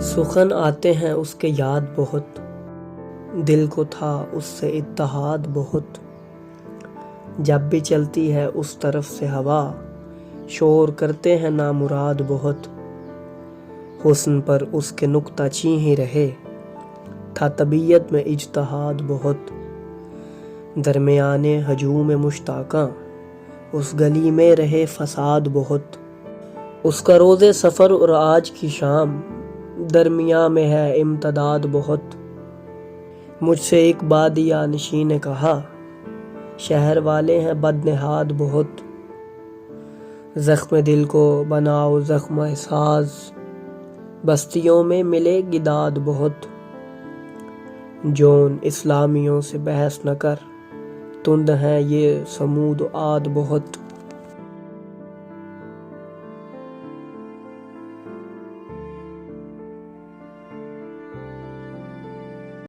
سخن آتے ہیں اس کے یاد بہت، دل کو تھا اس سے اتحاد بہت۔ جب بھی چلتی ہے اس طرف سے ہوا، شور کرتے ہیں نامراد بہت۔ حسن پر اس کے نکتہ چین ہی رہے، تھا طبیعت میں اجتہاد بہت۔ درمیانے ہجوم مشتاقاں، اس گلی میں رہے فساد بہت۔ اس کا روز سفر اور آج کی شام، درمیاں میں ہے امتداد بہت۔ مجھ سے ایک بادیہ نشیں نے کہا، شہر والے ہیں بدنہاد بہت۔ زخم دل کو بناؤ زخم احساس، بستیوں میں ملے گداد بہت۔ جون اسلامیوں سے بحث نہ کر، تند ہیں یہ سمود و عاد بہت۔